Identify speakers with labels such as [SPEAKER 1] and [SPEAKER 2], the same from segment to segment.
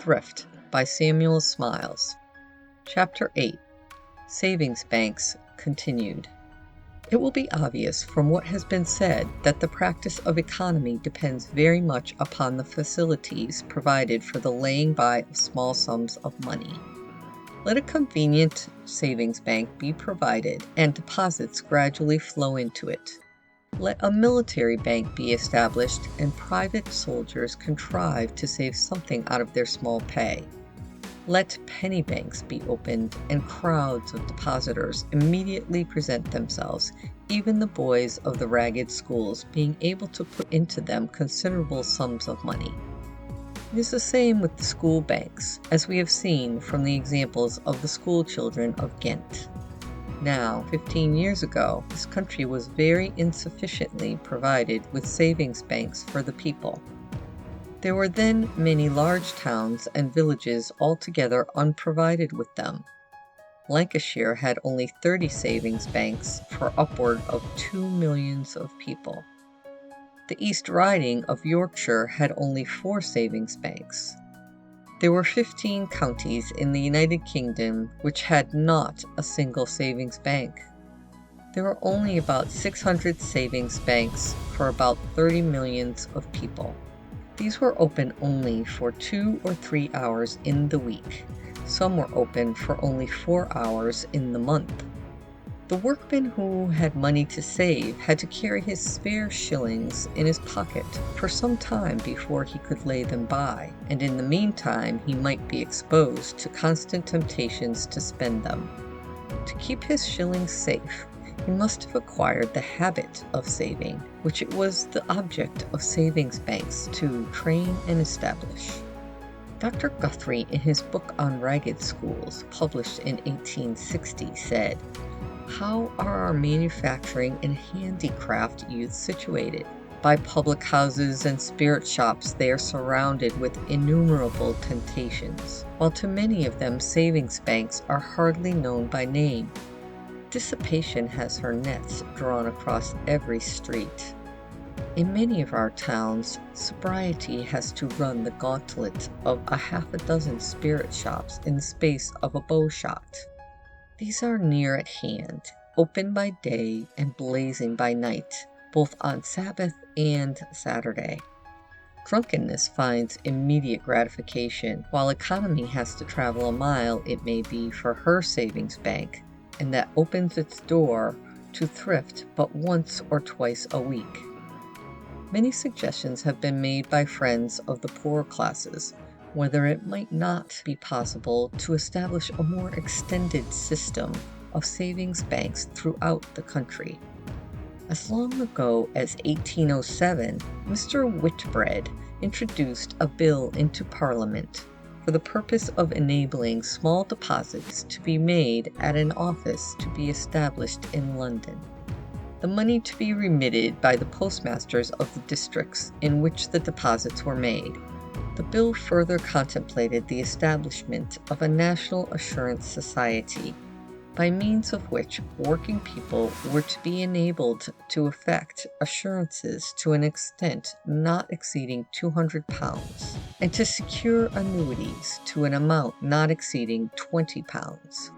[SPEAKER 1] Thrift by Samuel Smiles. Chapter 8. Savings Banks Continued. It will be obvious from what has been said that the practice of economy depends very much upon the facilities provided for the laying by of small sums of money. Let a convenient savings bank be provided, and deposits gradually flow into it. Let a military bank be established, and private soldiers contrive to save something out of their small pay. Let penny banks be opened, and crowds of depositors immediately present themselves, even the boys of the ragged schools being able to put into them considerable sums of money. It is the same with the school banks, as we have seen from the examples of the school children of Ghent. Now, 15 years ago, this country was very insufficiently provided with savings banks for the people. There were then many large towns and villages altogether unprovided with them. Lancashire had only 30 savings banks for upward of 2 millions of people. The East Riding of Yorkshire had only 4 savings banks. There were 15 counties in the United Kingdom which had not a single savings bank. There were only about 600 savings banks for about 30 millions of people. These were open only for 2 or 3 hours in the week. Some were open for only 4 hours in the month. The workman who had money to save had to carry his spare shillings in his pocket for some time before he could lay them by, and in the meantime he might be exposed to constant temptations to spend them. To keep his shillings safe, he must have acquired the habit of saving, which it was the object of savings banks to train and establish. Dr. Guthrie, in his book on ragged schools, published in 1860, said, "How are our manufacturing and handicraft youth situated? By public houses and spirit shops they are surrounded with innumerable temptations, while to many of them savings banks are hardly known by name. Dissipation has her nets drawn across every street. In many of our towns, sobriety has to run the gauntlet of a half a dozen spirit shops in the space of a bow shot. These are near at hand, open by day and blazing by night, both on Sabbath and Saturday. Drunkenness finds immediate gratification, while economy has to travel a mile, it may be, for her savings bank, and that opens its door to thrift but once or twice a week. Many suggestions have been made by friends of the poorer classes, whether it might not be possible to establish a more extended system of savings banks throughout the country. As long ago as 1807, Mr. Whitbread introduced a bill into Parliament for the purpose of enabling small deposits to be made at an office to be established in London, the money to be remitted by the postmasters of the districts in which the deposits were made. The bill further contemplated the establishment of a National Assurance Society, by means of which working people were to be enabled to effect assurances to an extent not exceeding £200, and to secure annuities to an amount not exceeding £20.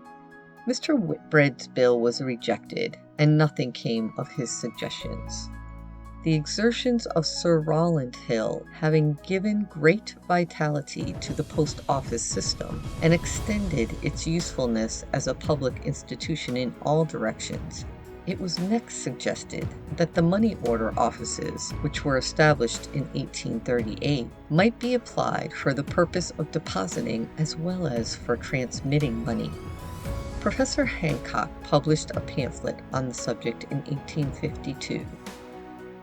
[SPEAKER 1] Mr. Whitbread's bill was rejected, and nothing came of his suggestions. The exertions of Sir Rowland Hill having given great vitality to the post office system, and extended its usefulness as a public institution in all directions, it was next suggested that the money order offices, which were established in 1838, might be applied for the purpose of depositing as well as for transmitting money. Professor Hancock published a pamphlet on the subject in 1852.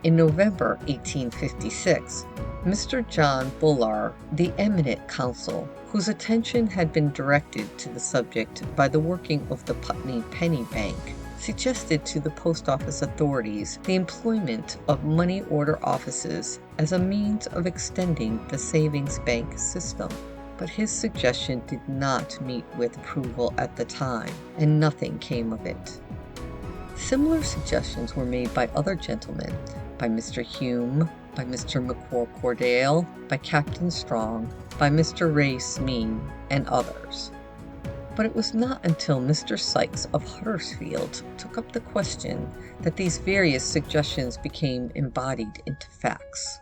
[SPEAKER 1] In November 1856, Mr. John Buller, the eminent counsel, whose attention had been directed to the subject by the working of the Putney Penny Bank, suggested to the post office authorities the employment of money order offices as a means of extending the savings bank system. But his suggestion did not meet with approval at the time, and nothing came of it. Similar suggestions were made by other gentlemen, by Mr. Hume, by Mr. McCord-Cordale, by Captain Strong, by Mr. Ray Smee, and others. But it was not until Mr. Sykes of Huddersfield took up the question that these various suggestions became embodied into facts.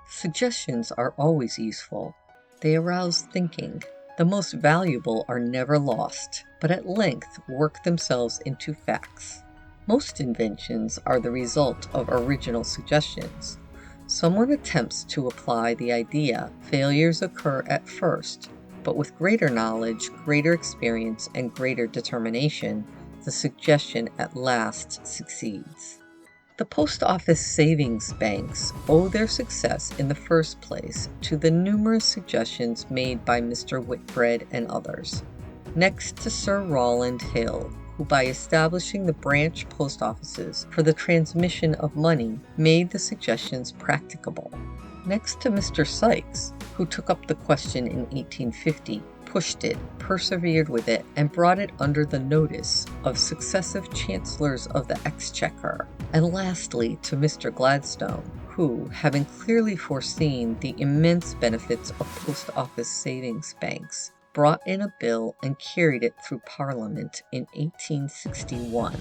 [SPEAKER 1] Suggestions are always useful. They arouse thinking. The most valuable are never lost, but at length work themselves into facts. Most inventions are the result of original suggestions. Someone attempts to apply the idea. Failures occur at first, but with greater knowledge, greater experience, and greater determination, the suggestion at last succeeds. The post office savings banks owe their success in the first place to the numerous suggestions made by Mr. Whitbread and others, next to Sir Rowland Hill, who by establishing the branch post offices for the transmission of money made the suggestions practicable, next to Mr. Sykes, who took up the question in 1850, pushed it, persevered with it, and brought it under the notice of successive chancellors of the exchequer, and lastly to Mr. Gladstone, who, having clearly foreseen the immense benefits of post office savings banks, brought in a bill and carried it through Parliament in 1861.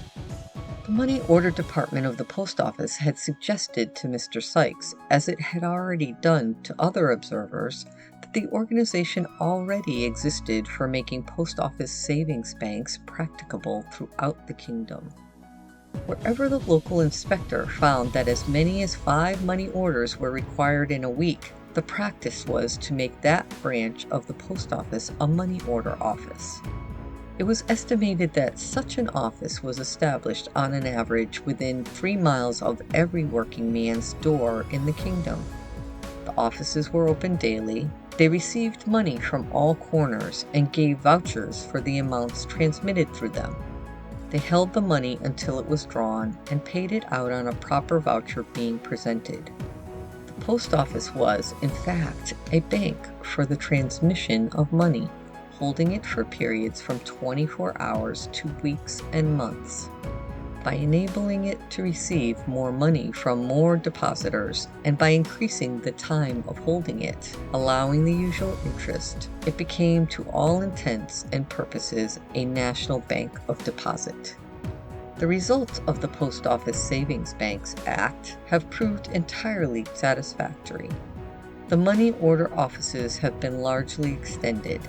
[SPEAKER 1] The Money Order Department of the Post Office had suggested to Mr. Sykes, as it had already done to other observers, that the organization already existed for making post office savings banks practicable throughout the kingdom. Wherever the local inspector found that as many as 5 money orders were required in a week, the practice was to make that branch of the post office a money order office. It was estimated that such an office was established on an average within 3 miles of every working man's door in the kingdom. The offices were open daily. They received money from all corners and gave vouchers for the amounts transmitted through them. They held the money until it was drawn and paid it out on a proper voucher being presented. The post office was, in fact, a bank for the transmission of money, holding it for periods from 24 hours to weeks and months. By enabling it to receive more money from more depositors, and by increasing the time of holding it, allowing the usual interest, it became to all intents and purposes a national bank of deposit. The results of the Post Office Savings Banks Act have proved entirely satisfactory. The money order offices have been largely extended.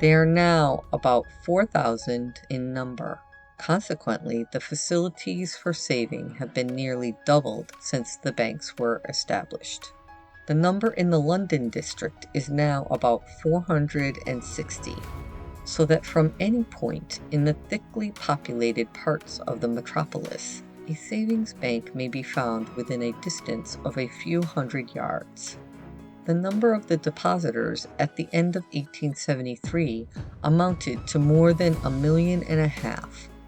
[SPEAKER 1] They are now about 4,000 in number. Consequently, the facilities for saving have been nearly doubled since the banks were established. The number in the London district is now about 460, so that from any point in the thickly populated parts of the metropolis, a savings bank may be found within a distance of a few hundred yards. The number of the depositors at the end of 1873 amounted to more than 1.5 million,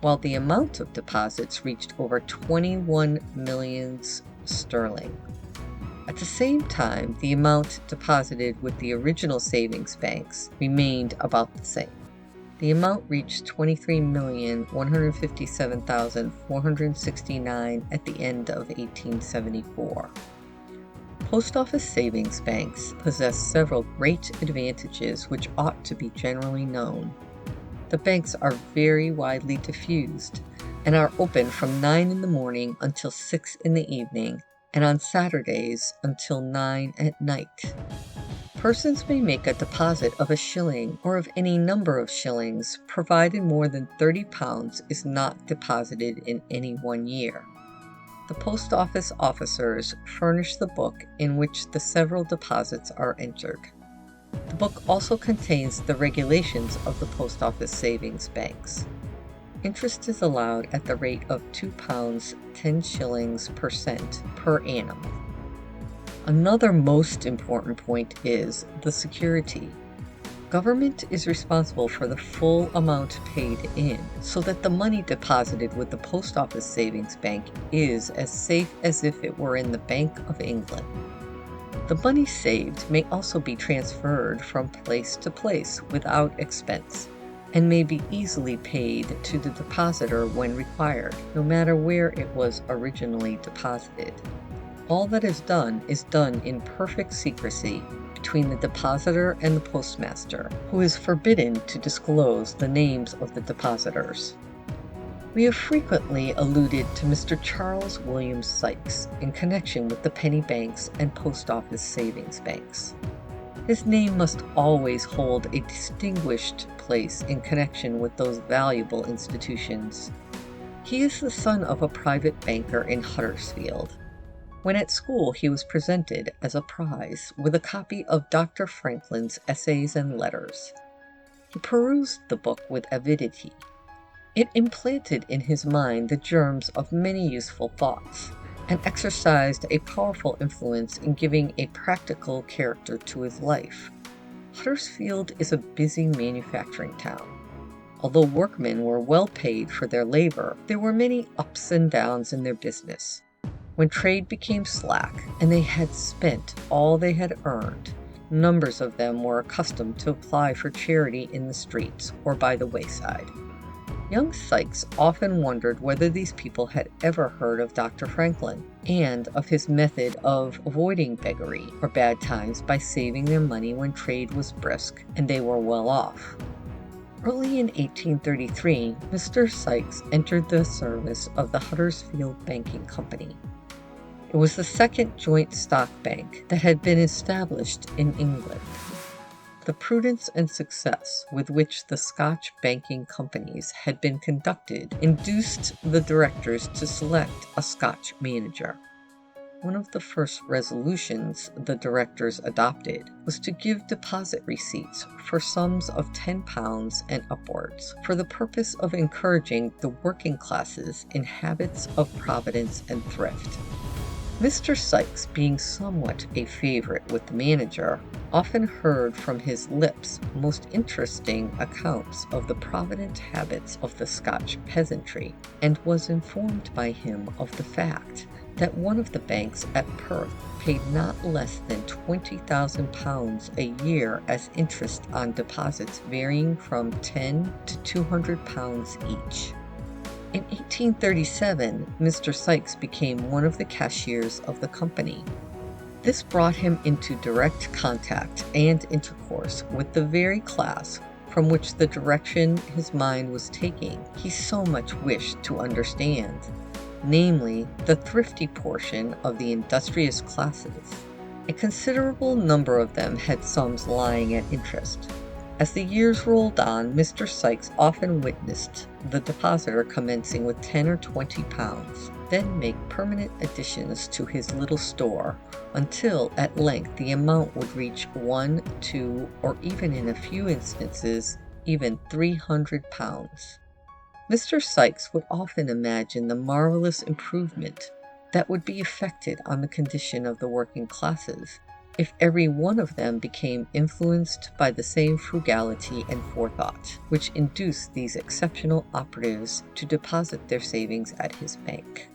[SPEAKER 1] while the amount of deposits reached over 21 millions sterling. At the same time, the amount deposited with the original savings banks remained about the same. The amount reached 23,157,469 at the end of 1874. Post office savings banks possess several great advantages which ought to be generally known. The banks are very widely diffused and are open from 9 in the morning until 6 in the evening, and on Saturdays until 9 at night. Persons may make a deposit of £1 or of any number of shillings, provided more than £30 is not deposited in any one year. The post office officers furnish the book in which the several deposits are entered. The book also contains the regulations of the post office savings banks. Interest is allowed at the rate of £2 10% per annum. Another most important point is the security. Government is responsible for the full amount paid in, so that the money deposited with the Post Office Savings Bank is as safe as if it were in the Bank of England. The money saved may also be transferred from place to place without expense, and may be easily paid to the depositor when required, no matter where it was originally deposited. All that is done in perfect secrecy between the depositor and the postmaster, who is forbidden to disclose the names of the depositors. We have frequently alluded to Mr. Charles William Sykes in connection with the penny banks and post office savings banks. His name must always hold a distinguished place in connection with those valuable institutions. He is the son of a private banker in Huddersfield. When at school, he was presented as a prize with a copy of Dr. Franklin's Essays and Letters. He perused the book with avidity. It implanted in his mind the germs of many useful thoughts, and exercised a powerful influence in giving a practical character to his life. Huddersfield is a busy manufacturing town. Although workmen were well paid for their labor, there were many ups and downs in their business. When trade became slack and they had spent all they had earned, numbers of them were accustomed to apply for charity in the streets or by the wayside. Young Sykes often wondered whether these people had ever heard of Dr. Franklin and of his method of avoiding beggary or bad times by saving their money when trade was brisk and they were well off. Early in 1833, Mr. Sykes entered the service of the Huddersfield Banking Company. It was the second joint stock bank that had been established in England. The prudence and success with which the Scotch banking companies had been conducted induced the directors to select a Scotch manager. One of the first resolutions the directors adopted was to give deposit receipts for sums of £10 and upwards for the purpose of encouraging the working classes in habits of providence and thrift. Mr. Sykes, being somewhat a favorite with the manager, often heard from his lips most interesting accounts of the provident habits of the Scotch peasantry, and was informed by him of the fact that one of the banks at Perth paid not less than £20,000 a year as interest on deposits varying from £10 to £200 each. In 1837, Mr. Sykes became one of the cashiers of the company. This brought him into direct contact and intercourse with the very class from which the direction his mind was taking he so much wished to understand, namely the thrifty portion of the industrious classes. A considerable number of them had sums lying at interest. As the years rolled on, Mr. Sykes often witnessed the depositor commencing with £10 or £20, then make permanent additions to his little store, until at length the amount would reach £1, £2, or even in a few instances, even £300. Mr. Sykes would often imagine the marvelous improvement that would be effected on the condition of the working classes if every one of them became influenced by the same frugality and forethought which induced these exceptional operatives to deposit their savings at his bank.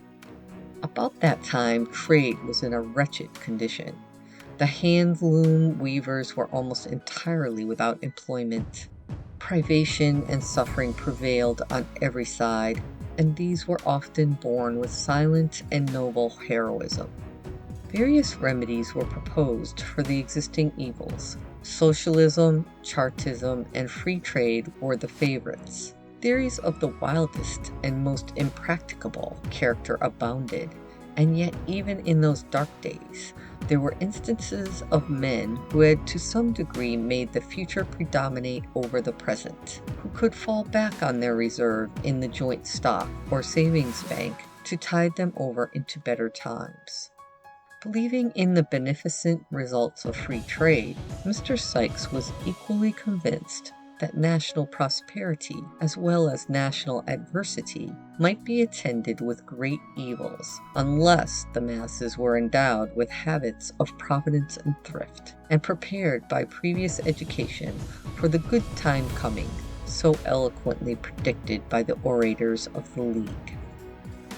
[SPEAKER 1] About that time, trade was in a wretched condition. The hand-loom weavers were almost entirely without employment. Privation and suffering prevailed on every side, and these were often borne with silent and noble heroism. Various remedies were proposed for the existing evils. Socialism, Chartism, and free trade were the favorites. Theories of the wildest and most impracticable character abounded, and yet even in those dark days, there were instances of men who had to some degree made the future predominate over the present, who could fall back on their reserve in the joint stock or savings bank to tide them over into better times. Believing in the beneficent results of free trade, Mr. Sykes was equally convinced that national prosperity, as well as national adversity, might be attended with great evils unless the masses were endowed with habits of providence and thrift, and prepared by previous education for the good time coming, so eloquently predicted by the orators of the League.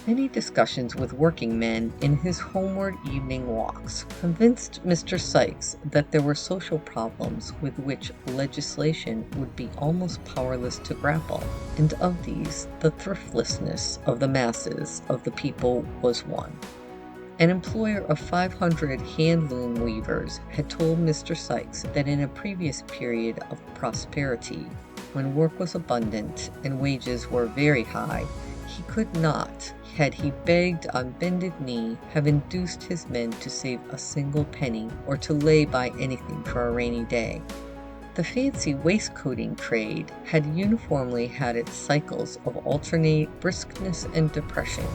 [SPEAKER 1] Many discussions with working men in his homeward evening walks convinced Mr. Sykes that there were social problems with which legislation would be almost powerless to grapple, and of these the thriftlessness of the masses of the people was one. An employer of 500 hand-loom weavers had told Mr. Sykes that in a previous period of prosperity, when work was abundant and wages were very high, he could not, had he begged on bended knee, have induced his men to save a single penny or to lay by anything for a rainy day. The fancy waistcoating trade had uniformly had its cycles of alternate briskness and depression.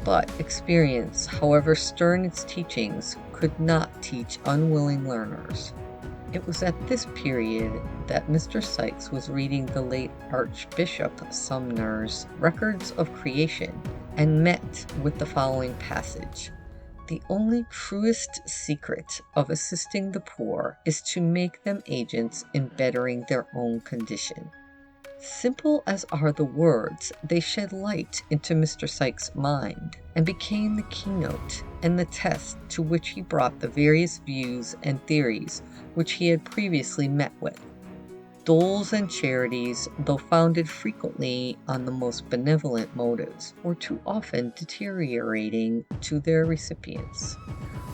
[SPEAKER 1] But experience, however stern its teachings, could not teach unwilling learners. It was at this period that Mr. Sykes was reading the late Archbishop Sumner's Records of Creation and met with the following passage: "The only truest secret of assisting the poor is to make them agents in bettering their own condition." Simple as are the words, they shed light into Mr. Sykes' mind, and became the keynote and the test to which he brought the various views and theories which he had previously met with. Doles and charities, though founded frequently on the most benevolent motives, were too often deteriorating to their recipients.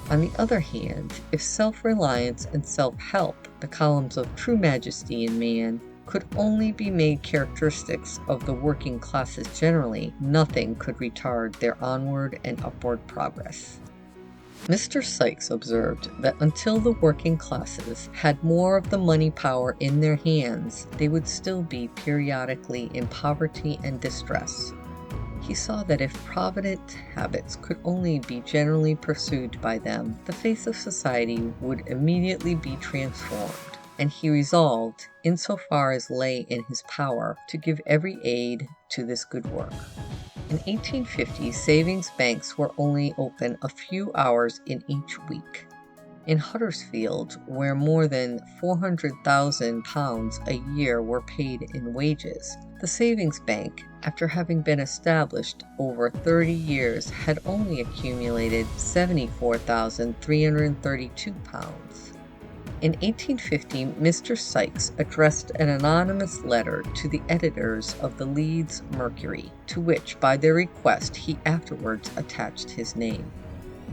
[SPEAKER 1] On the other hand, if self-reliance and self-help, the columns of true majesty in man, could only be made characteristics of the working classes generally, nothing could retard their onward and upward progress. Mr. Sykes observed that until the working classes had more of the money power in their hands, they would still be periodically in poverty and distress. He saw that if provident habits could only be generally pursued by them, the face of society would immediately be transformed, and he resolved, insofar as lay in his power, to give every aid to this good work. In 1850, savings banks were only open a few hours in each week. In Huddersfield, where more than £400,000 a year were paid in wages, the savings bank, after having been established over 30 years, had only accumulated £74,332. In 1850, Mr. Sykes addressed an anonymous letter to the editors of the Leeds Mercury, to which, by their request, he afterwards attached his name.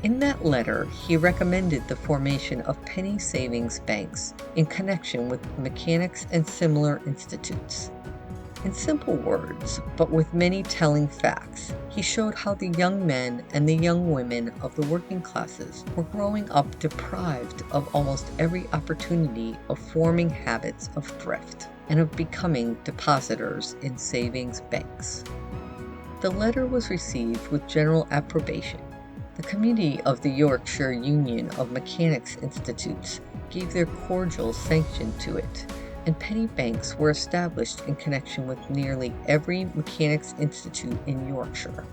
[SPEAKER 1] In that letter, he recommended the formation of penny savings banks in connection with mechanics and similar institutes. In simple words, but with many telling facts, he showed how the young men and the young women of the working classes were growing up deprived of almost every opportunity of forming habits of thrift and of becoming depositors in savings banks. The letter was received with general approbation. The committee of the Yorkshire Union of Mechanics' Institutes gave their cordial sanction to it, and penny banks were established in connection with nearly every mechanics institute in Yorkshire.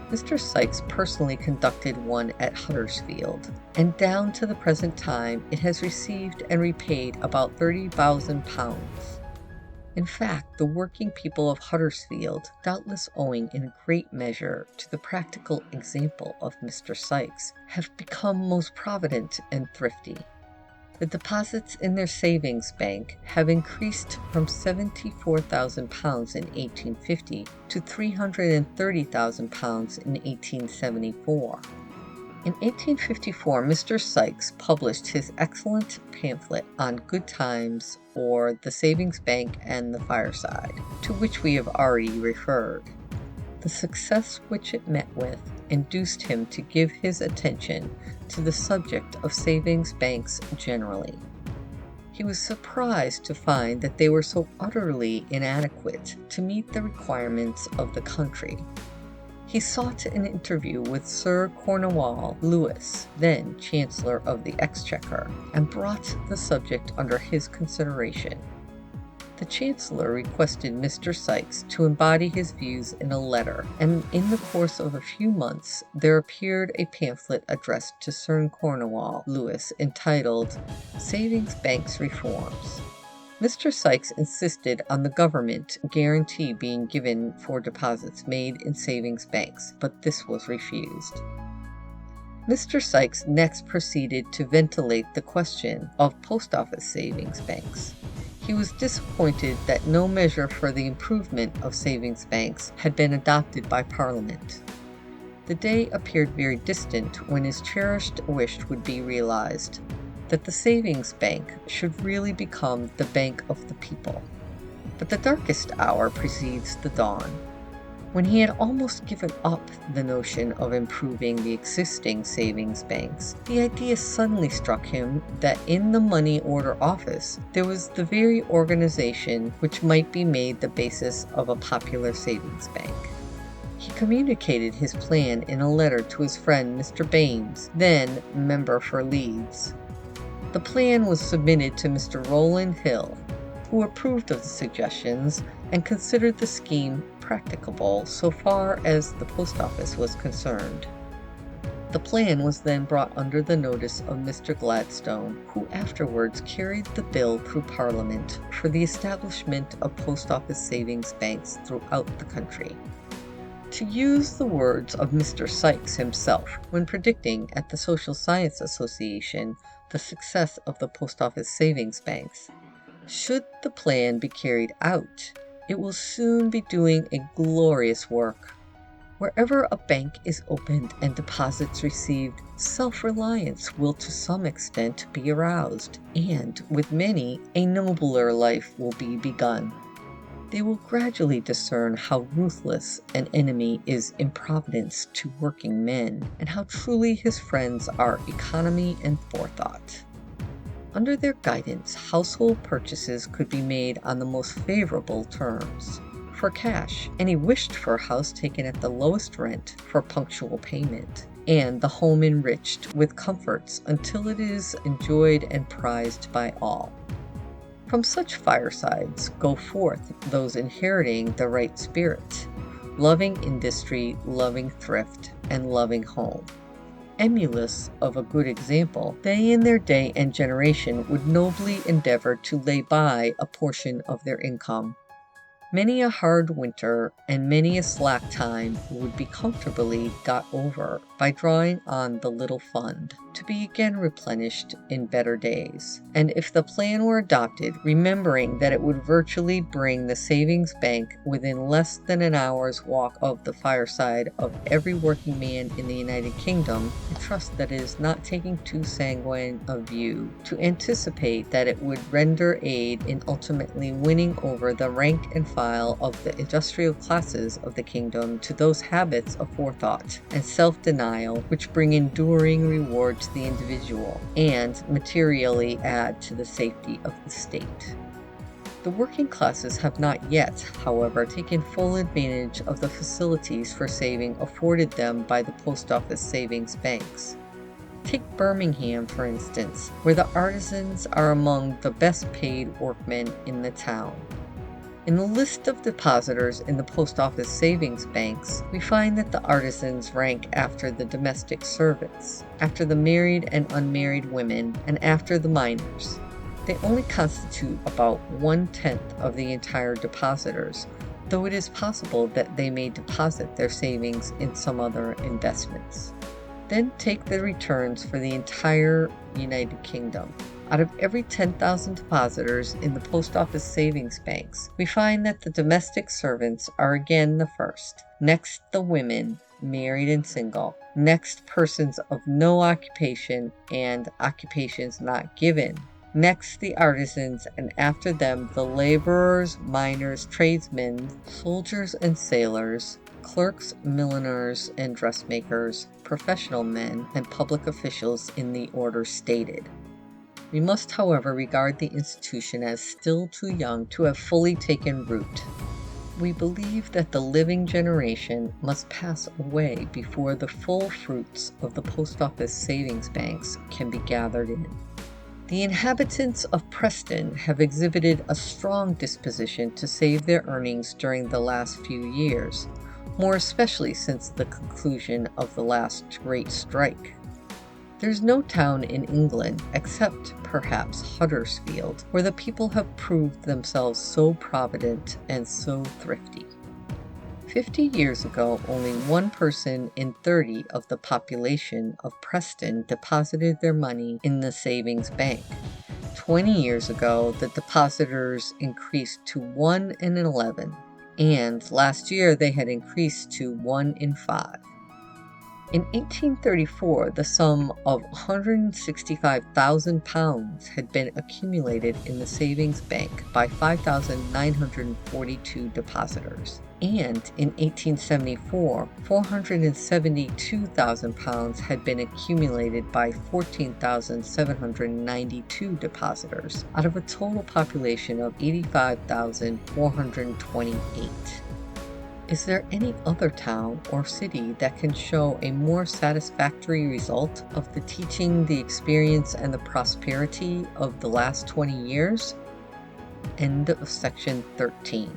[SPEAKER 1] Mr. Sykes personally conducted one at Huddersfield, and down to the present time it has received and repaid about £30,000. In fact, the working people of Huddersfield, doubtless owing in great measure to the practical example of Mr. Sykes, have become most provident and thrifty. The deposits in their savings bank have increased from £74,000 in 1850 to £330,000 in 1874. In 1854, Mr. Sykes published his excellent pamphlet on Good Times, or the Savings Bank and the Fireside, to which we have already referred. The success which it met with induced him to give his attention to the subject of savings banks generally. He was surprised to find that they were so utterly inadequate to meet the requirements of the country. He sought an interview with Sir Cornwall Lewis, then Chancellor of the Exchequer, and brought the subject under his consideration. The Chancellor requested Mr. Sykes to embody his views in a letter, and in the course of a few months there appeared a pamphlet addressed to Sir Cornwall Lewis entitled Savings Banks Reforms. Mr. Sykes insisted on the government guarantee being given for deposits made in savings banks, but this was refused. Mr. Sykes next proceeded to ventilate the question of post office savings banks. He was disappointed that no measure for the improvement of savings banks had been adopted by Parliament. The day appeared very distant when his cherished wish would be realized, that the savings bank should really become the bank of the people. But the darkest hour precedes the dawn. When he had almost given up the notion of improving the existing savings banks, the idea suddenly struck him that in the money order office there was the very organization which might be made the basis of a popular savings bank. He communicated his plan in a letter to his friend Mr. Baines, then member for Leeds. The plan was submitted to Mr. Rowland Hill, who approved of the suggestions and considered the scheme practicable so far as the post office was concerned. The plan was then brought under the notice of Mr. Gladstone, who afterwards carried the bill through Parliament for the establishment of post office savings banks throughout the country. To use the words of Mr. Sykes himself when predicting at the Social Science Association the success of the post office savings banks, should the plan be carried out, it will soon be doing a glorious work. Wherever a bank is opened and deposits received, self-reliance will to some extent be aroused, and with many, a nobler life will be begun. They will gradually discern how ruthless an enemy is improvidence to working men, and how truly his friends are economy and forethought. Under their guidance, household purchases could be made on the most favorable terms, for cash, any wished-for house taken at the lowest rent for punctual payment, and the home enriched with comforts until it is enjoyed and prized by all. From such firesides go forth those inheriting the right spirit, loving industry, loving thrift, and loving home. Emulous of a good example, they in their day and generation would nobly endeavor to lay by a portion of their income. Many a hard winter and many a slack time would be comfortably got over by drawing on the little fund, to be again replenished in better days. And if the plan were adopted, remembering that it would virtually bring the savings bank within less than an hour's walk of the fireside of every working man in the United Kingdom, I trust that it is not taking too sanguine a view to anticipate that it would render aid in ultimately winning over the rank and file of the industrial classes of the kingdom to those habits of forethought and self-denial which bring enduring reward to the individual and materially add to the safety of the state. The working classes have not yet, however, taken full advantage of the facilities for saving afforded them by the post office savings banks. Take Birmingham, for instance, where the artisans are among the best paid workmen in the town. In the list of depositors in the post office savings banks, we find that the artisans rank after the domestic servants, after the married and unmarried women, and after the minors. They only constitute about 1/10 of the entire depositors, though it is possible that they may deposit their savings in some other investments. Then take the returns for the entire United Kingdom. Out of every 10,000 depositors in the post office savings banks, we find that the domestic servants are again the first, next the women, married and single, next persons of no occupation and occupations not given, next the artisans, and after them the laborers, miners, tradesmen, soldiers and sailors, clerks, milliners and dressmakers, professional men, and public officials in the order stated. We must, however, regard the institution as still too young to have fully taken root. We believe that the living generation must pass away before the full fruits of the post office savings banks can be gathered in. The inhabitants of Preston have exhibited a strong disposition to save their earnings during the last few years, more especially since the conclusion of the last great strike. There's no town in England, except perhaps Huddersfield, where the people have proved themselves so provident and so thrifty. 50 years ago, only 1 person in 30 of the population of Preston deposited their money in the savings bank. 20 years ago, the depositors increased to 1 in 11, and last year they had increased to 1 in 5. In 1834, the sum of £165,000 had been accumulated in the savings bank by 5,942 depositors. And in 1874, £472,000 had been accumulated by 14,792 depositors, out of a total population of 85,428. Is there any other town or city that can show a more satisfactory result of the teaching, the experience, and the prosperity of the last 20 years? End of section 13.